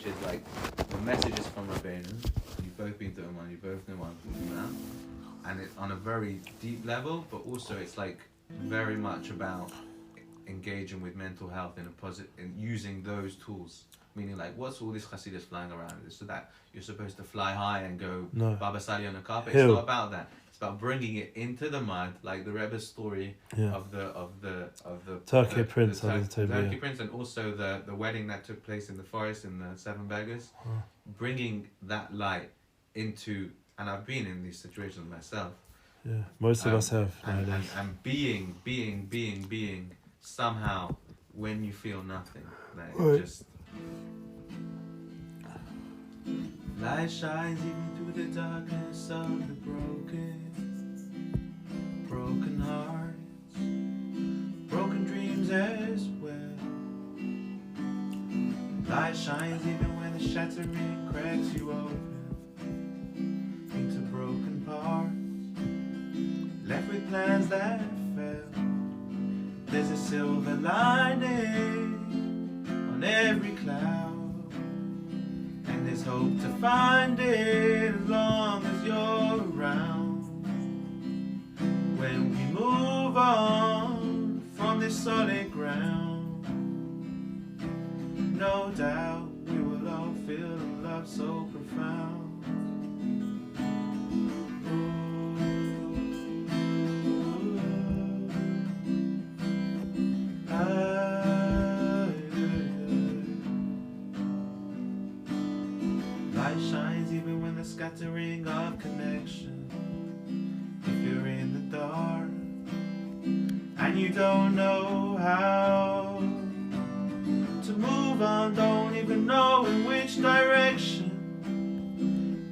which is like the messages from Rabbeinu. You've both been to Oman, you both know one from that, and it's on a very deep level, but also it's like very much about engaging with mental health in a positive, in using those tools. Meaning, like, what's all this Hasidus flying around? It's so that you're supposed to fly high and go Baba Sali on the carpet. It's not about that. It's about bringing it into the mud, like the Rebbe's story of the Turkey Prince, Turkey Prince, and also the wedding that took place in the forest in the Seven Beggars. Bringing that light into, and I've been in these situations myself. Yeah, most of us have. And being somehow when you feel nothing, like just. Light shines even through the darkness of the broken hearts, broken dreams as well. Light shines even when the shattering cracks you open into broken parts, left with plans that fell. There's a silver lining on every cloud. There's hope to find it as long as you're around. When we move on from this solid ground, no doubt we will all feel a love so profound. Scattering of connection. If you're in the dark and you don't know how to move on, don't even know in which direction,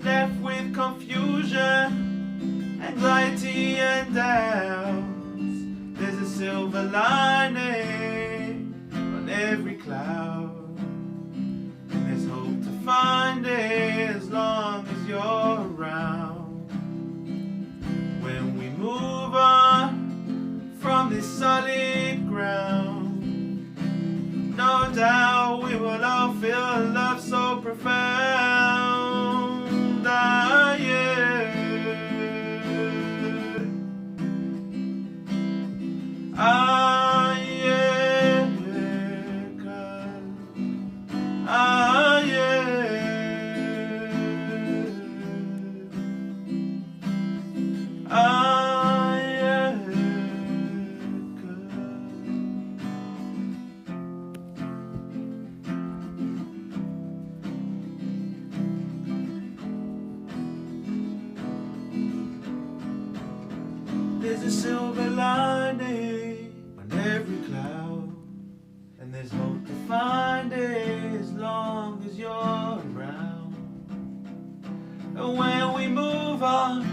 left with confusion, anxiety and doubts, there's a silver lining on every cloud, and there's hope to find it as long as you're around. When we move on from this solid ground, no doubt we will all feel a love so profound. Ah, yeah. Ah, yeah. Ah, yeah. Ah, yeah. There's a silver lining on every cloud, and there's hope to find it as long as you're around. And when we move on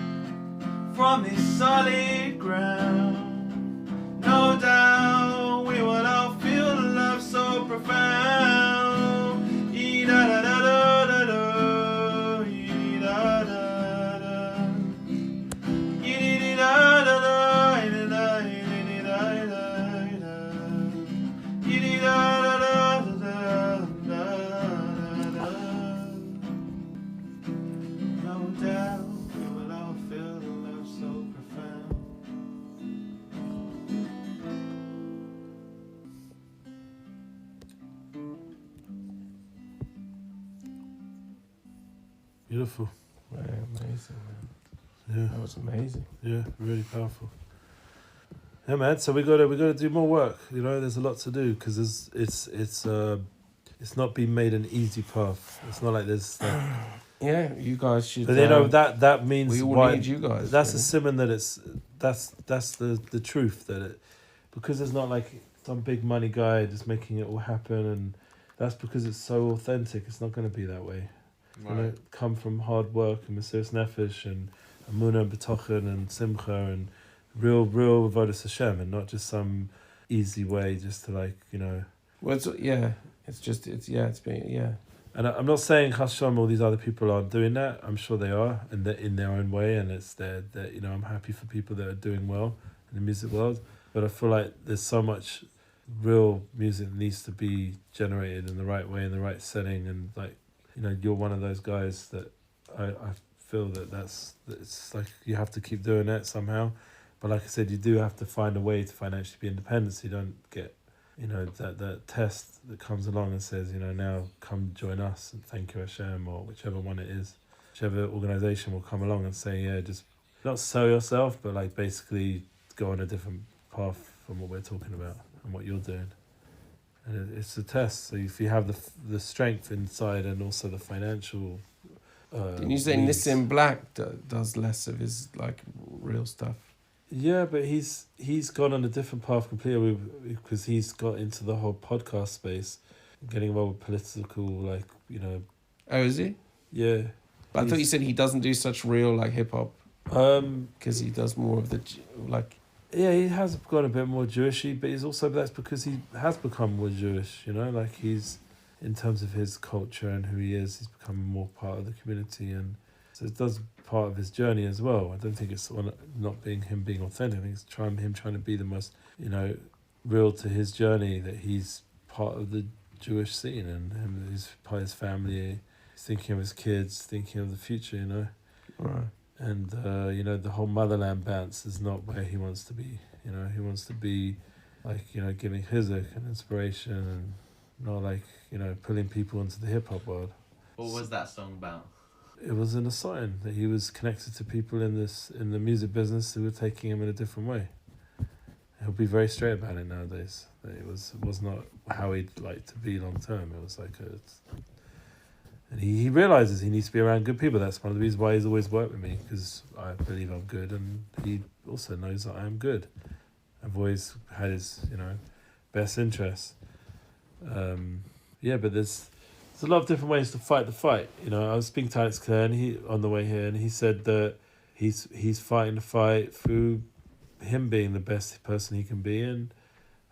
from this solid ground, no doubt we will all feel the love so profound. E-da-da-da-da-da-da, e-da-da-da, e-da-da-da, e-da-da-da, e-da-da-da, no doubt. Beautiful. Man, amazing, man. Yeah. That was amazing. Yeah, really powerful. Yeah, man. So we gotta do more work. You know, there's a lot to do because it's not been made an easy path. It's not like there's. Yeah, you guys should. But you know that means we all need you guys. That's a simon that that's the truth that it, because there's not like some big money guy just making it all happen, and that's because it's so authentic. It's not going to be that way. Right. You know, come from hard work and Mesiras Nefesh and Amunah and B'tochen and Simcha and real Avodas Hashem, and not just some easy way just to like, you know. Well, it's been. And I'm not saying Hashem, all these other people aren't doing that. I'm sure they are, and they're in their own way, and it's that you know, I'm happy for people that are doing well in the music world. But I feel like there's so much real music that needs to be generated in the right way, in the right setting, and like you're one of those guys that I feel it's like you have to keep doing it somehow. But like I said, you do have to find a way to financially be independent so you don't get, that test that comes along and says, now come join us and thank you Hashem, or whichever one it is. Whichever organisation will come along and say, yeah, just not sell yourself, but like basically go on a different path from what we're talking about and what you're doing. And it's a test. So if you have the strength inside and also the financial... Didn't you say Nissim Black does less of his like real stuff? Yeah, but he's gone on a different path completely because he's got into the whole podcast space, getting involved with political, Oh, is he? Yeah. But I thought you said he doesn't do such real like hip hop. Because he does more of the like. Yeah, he has gone a bit more Jewishy, but that's because he has become more Jewish. Like he's, in terms of his culture and who he is, he's become more part of the community, and so it does part of his journey as well. I don't think it's not being authentic. I think it's him trying to be the most, real to his journey, that he's part of the Jewish scene and he's part of his family. He's thinking of his kids, thinking of the future, Right. And, the whole motherland bounce is not where he wants to be. He wants to be like, giving chizuk and inspiration, and not like, pulling people into the hip hop world. What was that song about? It was in a sign that he was connected to people in the music business who were taking him in a different way. He'll be very straight about it nowadays. That it was not how he'd like to be long term. It was like and he realizes he needs to be around good people. That's one of the reasons why he's always worked with me, because I believe I'm good, and he also knows that I am good. I've always had his best interests. But there's a lot of different ways to fight the fight. I was speaking to Alex Clare and on the way here, and he said that he's fighting the fight through him being the best person he can be, and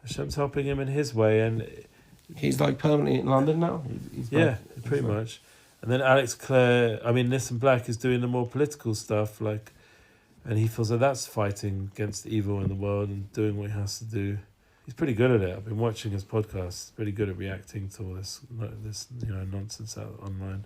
Hashem's helping him in his way. And he's like permanently in London now. He's pretty much. And then Nissim Black is doing the more political stuff, and he feels that that's fighting against evil in the world and doing what he has to do. He's pretty good at it. I've been watching his podcast. He's pretty good at reacting to all this nonsense out online.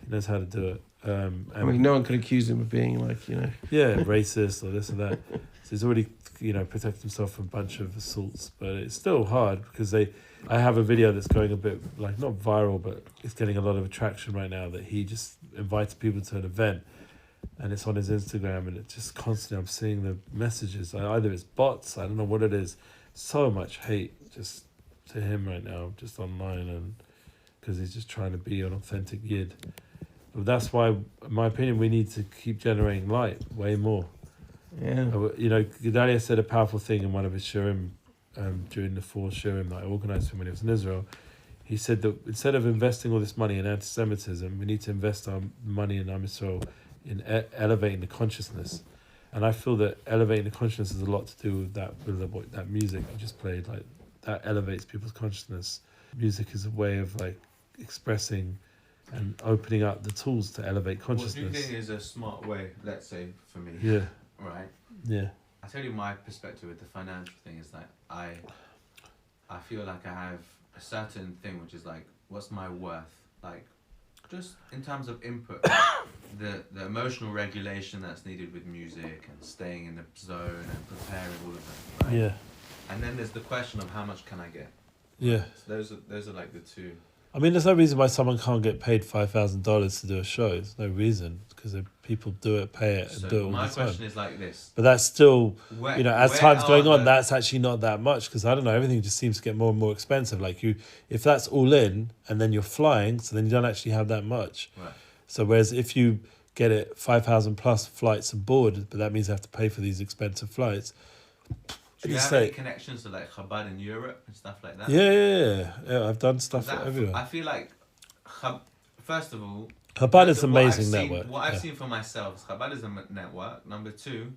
He knows how to do it. No one could accuse him of being racist or this or that. So he's already protected himself from a bunch of assaults, but it's still hard because I have a video that's going a bit not viral, but it's getting a lot of attraction right now, that he just invited people to an event, and it's on his Instagram, and it's just constantly I'm seeing the messages. Either it's bots, I don't know what it is. So much hate just to him right now, just online, and because he's just trying to be an authentic Yid. But that's why, in my opinion, we need to keep generating light way more. Yeah. Gedalia said a powerful thing in one of his shirim, during the 4 shirim that I organised for him when he was in Israel. He said that instead of investing all this money in anti-Semitism, we need to invest our money in Am Yisrael in elevating the consciousness. And I feel that elevating the consciousness has a lot to do with that music you just played. Like, that elevates people's consciousness. Music is a way of expressing and opening up the tools to elevate consciousness. What do you think is a smart way, let's say, for me? Yeah. Right? Yeah. I'll tell you my perspective with the financial thing is that I feel like I have a certain thing which is what's my worth? Just in terms of input, the emotional regulation that's needed with music and staying in the zone and preparing all of that, right? Yeah. And then there's the question of how much can I get? Yeah. So those are the two. I mean, there's no reason why someone can't get paid $5,000 to do a show. There's no reason, because people do it, pay it, and do it all the time. My question is like this. But that's still, as time's going on, that's actually not that much, because I don't know, everything just seems to get more and more expensive. If that's all in, and then you're flying, so then you don't actually have that much. Right. So whereas if you get it 5,000 plus flights aboard, but that means you have to pay for these expensive flights. Do you have any connections to Chabad in Europe and stuff like that? Yeah. I've done stuff everywhere. I feel like, first of all, Chabad is an amazing network. What I've seen for myself is Chabad is a network. Number 2,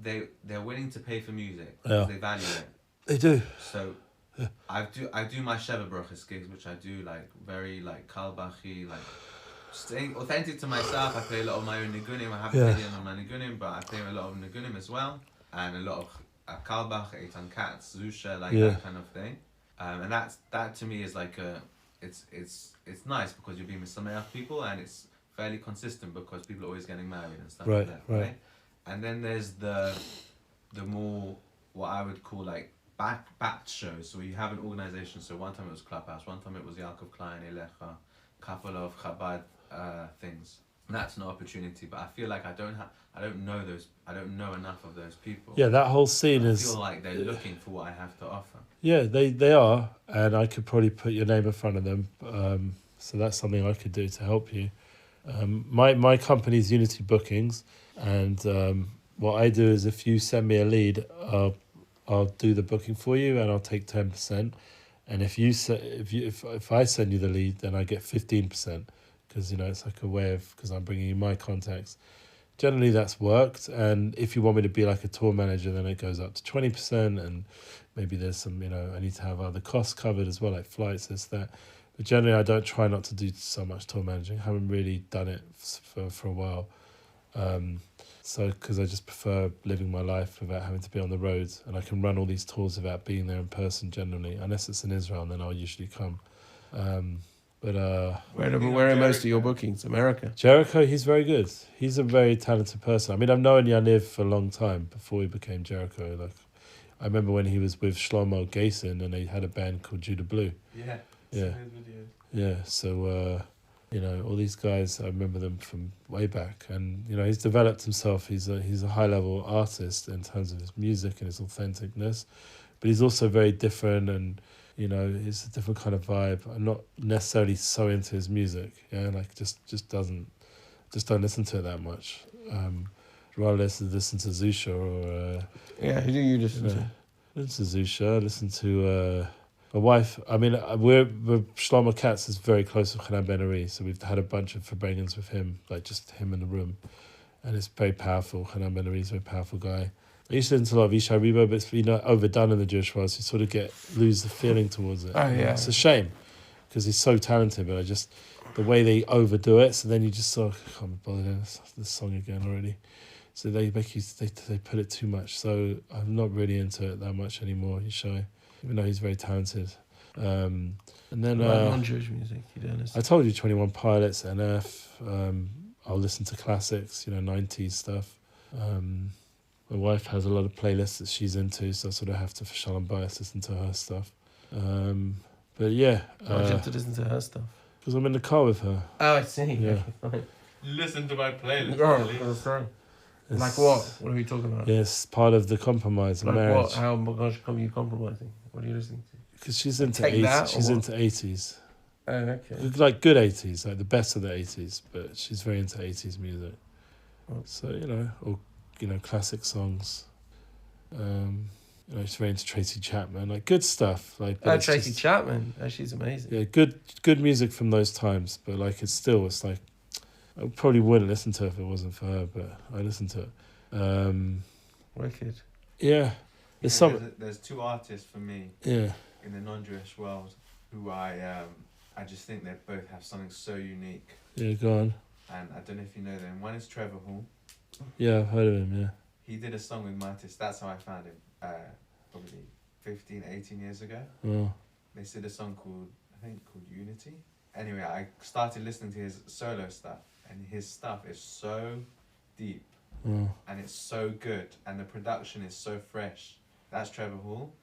they're willing to pay for music because they value it. They do. So I do my Sheva Brochus gigs, which I do very Kalbachi, staying authentic to myself. I play a lot of my own nigunim. I have a video on my nigunim, but I play a lot of nigunim as well, and a lot of Kalbach, Eitan Katz, Zusha, that kind of thing. And that to me is it's nice because you're being with some people, and it's fairly consistent because people are always getting married and stuff Right, like that, right. And then there's the more what I would call like batch shows. So you have an organization. So one time it was Clubhouse, one time it was Yaakov Klein, Elecha, couple of Chabad things. And that's an opportunity, but I feel like I don't know enough of those people. Yeah, that whole scene I feel like they're looking for what I have to offer. Yeah, they are, and I could probably put your name in front of them. So that's something I could do to help you. My company's Unity Bookings, and what I do is if you send me a lead, I'll do the booking for you, and I'll take 10%. And if I send you the lead, then I get 15%, because it's like a way of, because I'm bringing you my contacts. Generally, that's worked, and if you want me to be like a tour manager, then it goes up to 20%, and maybe there's some, I need to have other costs covered as well, like flights, this, that. But generally, I don't try not to do so much tour managing. I haven't really done it for a while. So, because I just prefer living my life without having to be on the road, and I can run all these tours without being there in person generally, unless it's in Israel, and then I'll usually come. Where are most of your bookings? America? Jericho, he's very good. He's a very talented person. I mean, I've known Yaniv for a long time before he became Jericho. Like, I remember when he was with Shlomo Gason, and they had a band called Judah Blue. Yeah. So, all these guys, I remember them from way back, and he's developed himself. He's a high level artist in terms of his music and his authenticness, but he's also very different, and it's a different kind of vibe. I'm not necessarily so into his music. Yeah, like just don't listen to it that much. Rather listen to Zusha or who do you listen to? Listen to Zusha. Listen to my wife. I mean, we're Shlomo Katz is very close with Hanan Ben-Ari, so we've had a bunch of Farbrengens with him, like just him in the room, and it's very powerful. Hanan Ben-Ari is a very powerful guy. I used to listen to a lot of Isha Riba, but it's overdone in the Jewish world, so you sort of lose the feeling towards it. Oh, yeah. It's a shame, because he's so talented, but the way they overdo it, so then you just sort of, I can't bother doing this song again already. So they make you, they put it too much, so I'm not really into it that much anymore, Isha, even though he's very talented. And then non-Jewish music, you don't listen. I told you 21 Pilots, NF, I'll listen to classics, 90s stuff. My wife has a lot of playlists that she's into, so I sort of have to, for Shalom Bias, listen to her stuff. But yeah. Why do you have to listen to her stuff? Because I'm in the car with her. Oh, I see. Yeah. Listen to my playlist. Oh, sorry. Like what? What are we talking about? Yeah, it's part of the compromise of marriage. What? How much come you compromising? What are you listening to? Because she's into 80s. She's into 80s. Oh, okay. Like good 80s, like the best of the 80s, but she's very into 80s music. Oh. So, or classic songs. She's very into Tracy Chapman, like good stuff. Like Tracy Chapman, she's amazing. Yeah, good music from those times, but like it's like I probably wouldn't listen to it if it wasn't for her, but I listen to it. Wicked. Yeah, there's two artists for me. Yeah. In the non-Jewish world, who I just think they both have something so unique. Yeah, go on. And I don't know if you know them. One is Trevor Hall. Yeah, I've heard of him, yeah. He did a song with Martis. That's how I found him. Probably 15, 18 years ago. Oh. They did a song called Unity. Anyway, I started listening to his solo stuff, and his stuff is so deep. Oh. And it's so good, and the production is so fresh. That's Trevor Hall.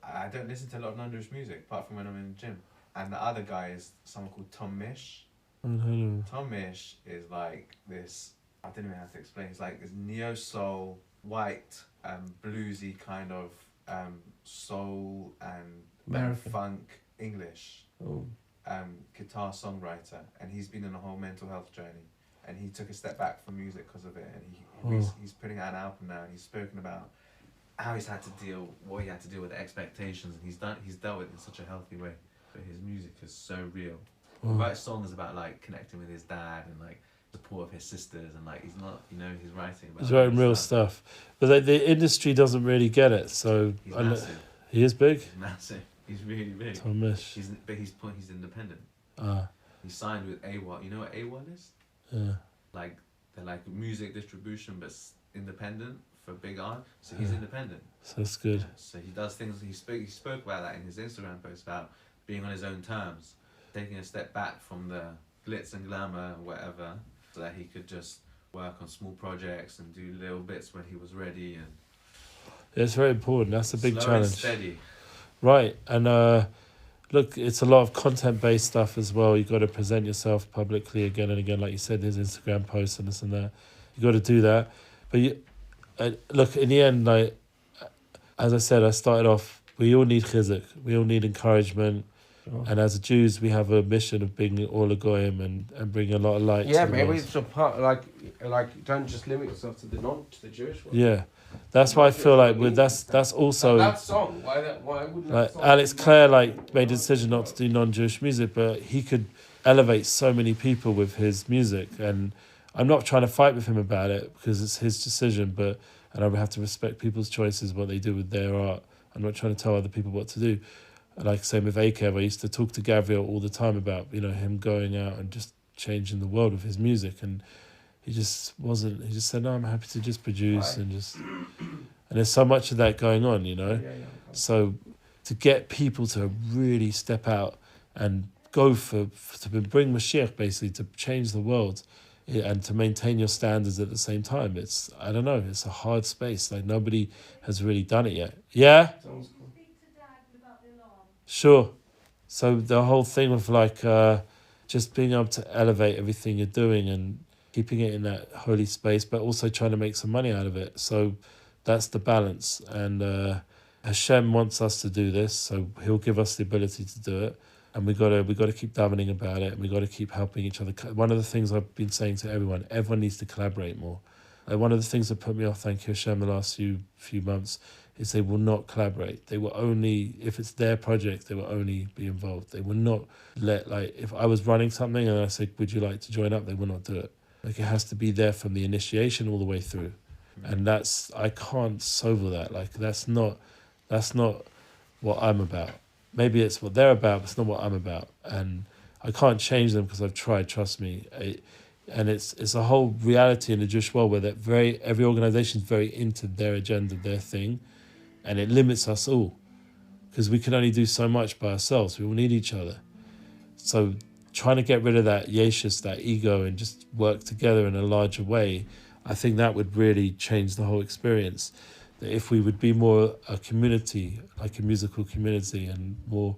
I don't listen to a lot of non-Jewish music, apart from when I'm in the gym. And the other guy is someone called Tom Mish. Tom Mish is like this, I don't know how to explain. It's like this neo-soul, white, bluesy kind of soul and funk English guitar songwriter. And he's been on a whole mental health journey. And he took a step back from music because of it. And he's putting out an album now, and he's spoken about how what he had to deal with the expectations, and he's dealt with it in such a healthy way. But his music is so real. He writes songs about like connecting with his dad and like support of his sisters, and like he's not, he's writing about. He's writing real stuff, but the industry doesn't really get it. So he's massive. He is big. He's massive. He's really big. Tom Mish. He's independent. He signed with AWOL. You know what AWOL is? Yeah. Like they're like music distribution, but independent for big art. So he's independent. So that's good. So he does things. He spoke about that in his Instagram post about being on his own terms. taking a step back from the glitz and glamour and whatever, so that he could just work on small projects and do little bits when he was ready, and It's very important. That's a big slow challenge. and steady. Right, and look, it's a lot of content-based stuff as well. You got to present yourself publicly again and again, like you said. There's Instagram posts and this and that. You got to do that, but look, in the end, like as I said, I started off. We all need chizuk. We all need encouragement. Sure. And as Jews, we have a mission of being all a goyim and bringing a lot of light. Yeah, to the maybe world. it's a part like don't just limit yourself to the Jewish world. Yeah, that's why I feel like that's also that song. Why wouldn't that like song Alex be Clare like- made a decision not to do non-Jewish music, but he could elevate so many people with his music. And I'm not trying to fight with him about it because it's his decision, and I would have to respect people's choices, what they do with their art. I'm not trying to tell other people what to do. Like same with Akev, I used to talk to Gabriel all the time about him going out and just changing the world with his music, and he just wasn't. He just said, "No, I'm happy to just produce and just." And there's so much of that going on, Yeah. So to get people to really step out and go to bring Mashiach, basically to change the world, and to maintain your standards at the same time, it's a hard space. Like nobody has really done it yet. Yeah. Sounds cool. Sure. So the whole thing of just being able to elevate everything you're doing and keeping it in that holy space, but also trying to make some money out of it. So that's the balance. And Hashem wants us to do this, so He'll give us the ability to do it. And we got to keep davening about it, and we got to keep helping each other. One of the things I've been saying to everyone needs to collaborate more. Like one of the things that put me off, thank you Hashem, the last few months, is they will not collaborate. They will only, if it's their project, they will only be involved. They will not if I was running something and I said, would you like to join up? They will not do it. Like it has to be there from the initiation all the way through. And I can't solve that. Like that's not what I'm about. Maybe it's what they're about, but it's not what I'm about. And I can't change them because I've tried, trust me. And it's a whole reality in the Jewish world where every organization is very into their agenda, their thing, and it limits us all because we can only do so much by ourselves. We all need each other. So trying to get rid of that yeshus, that ego, and just work together in a larger way, I think that would really change the whole experience. That if we would be more a community, like a musical community, and more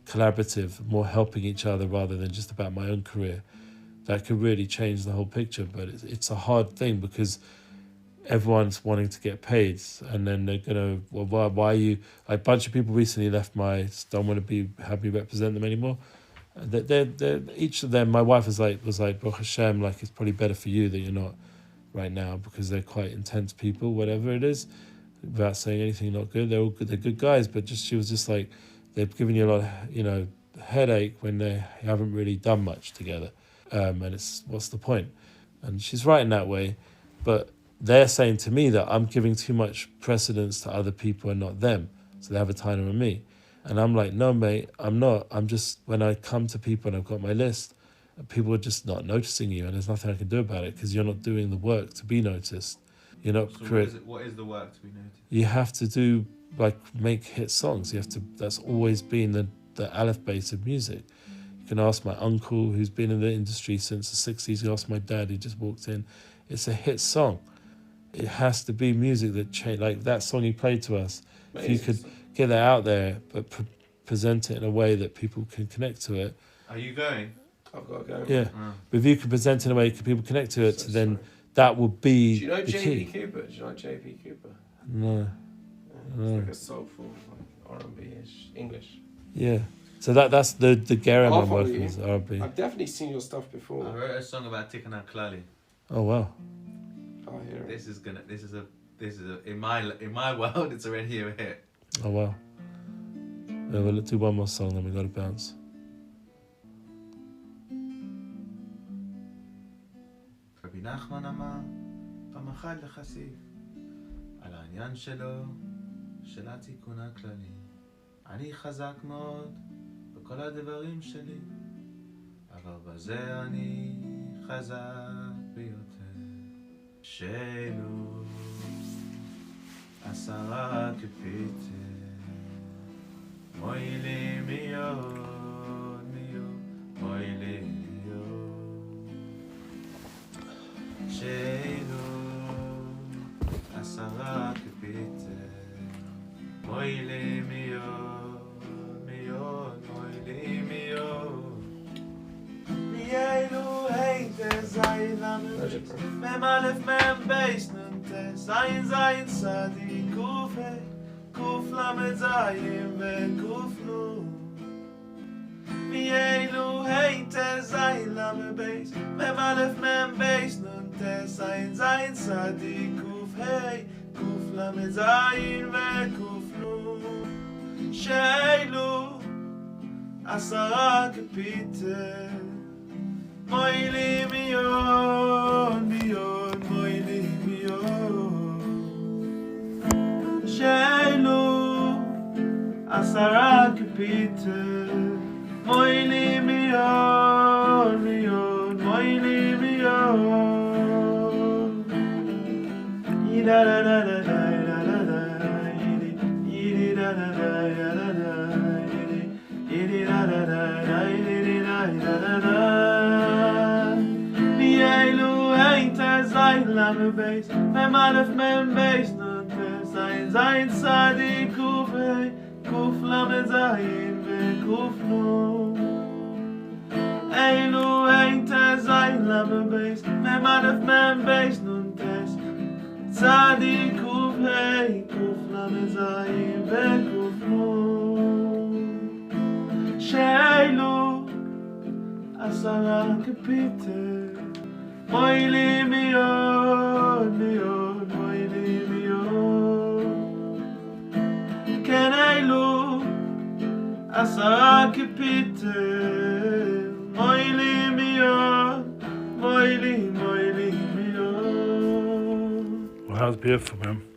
collaborative, more helping each other rather than just about my own career, that could really change the whole picture. But it's a hard thing because everyone's wanting to get paid, and then they're gonna, well, why are you? Like, a bunch of people recently left don't want to have me represent them anymore. They're each of them. My wife was like, Baruch Hashem, like it's probably better for you that you're not right now because they're quite intense people, whatever it is. Without saying anything not good, they're all good. They're good guys, but she was just like, they've given you a lot of, headache when they haven't really done much together. And it's, what's the point? And she's right in that way, but they're saying to me that I'm giving too much precedence to other people and not them. So they have a time on me. And I'm like, no, mate, I'm not. I'm just, when I come to people and I've got my list, people are just not noticing you, and there's nothing I can do about it because you're not doing the work to be noticed. You're not So what is the work to be noticed? You have to do, make hit songs. You have to. That's always been the aleph base of music. You can ask my uncle who's been in the industry since the 60s. You ask my dad who just walked in. It's a hit song. It has to be music that change. Like that song you played to us. If you could get that out there, but present it in a way that people can connect to it. Are you going? I've got to go. Yeah. But if you can present it in a way that people connect to it, then that will be. Do you know the J.P. key. Cooper? Do you know J.P. Cooper? No. It's like a soulful, R&B-ish English. Yeah. So that's the Gerim I'll I'm follow working you. with, R&B. I've definitely seen your stuff before. I wrote a song about Tikkun HaKlali. Oh wow. I'll hear it. This is a in my world it's already a hit. Oh wow. Yeah, we'll do one more song, then we gotta bounce. רבי נחמן אמר פעם אחת לחסיד על העניין שלו של התיקון הכללי. אני חזק מאוד בכל הדברים שלי, אבל בזה אני חזק ביותר. שאלו 10 כפיתר מועילים מאוד שאלו עשרה קפיטל מוילי מיוד מוילי מיוד מיילו היינטה זיין למבייס מם אלף מם בייס נונטה זיין זיין סדי קוף הי קוף למד זיין וקוף נון מיילו היינטה זיין למבייס מם אלף מם בייס נונטה זיין סדי קוף הי קוף למד זיין וקוף נון שאלו עשרה קפיטל מוילי מיוד מוילי מיוד שאלו עשרה קפיטל מוילי מיוד מוילי מיוד ידה דה דה דה דה דה דה ידי דה דה דה דה דה ידי דה דה דה דה ידי דה דה דה מיילו היינטה זיין למבייס מם אלף מם בייס נונטה זיין סדי קוף הי קוף למד זיין וקוף נון אילו היינטה זיין למבייס מם אלף מם בייס נונטה סדי קוף הי קוף למד זיין וקוף נון שאלו עשרה קפיטל מוילי מיוד מוילי מיוד כן אילו עשרה קפיטל מוילי מיוד מוילי מיוד. Well, that was beautiful, man.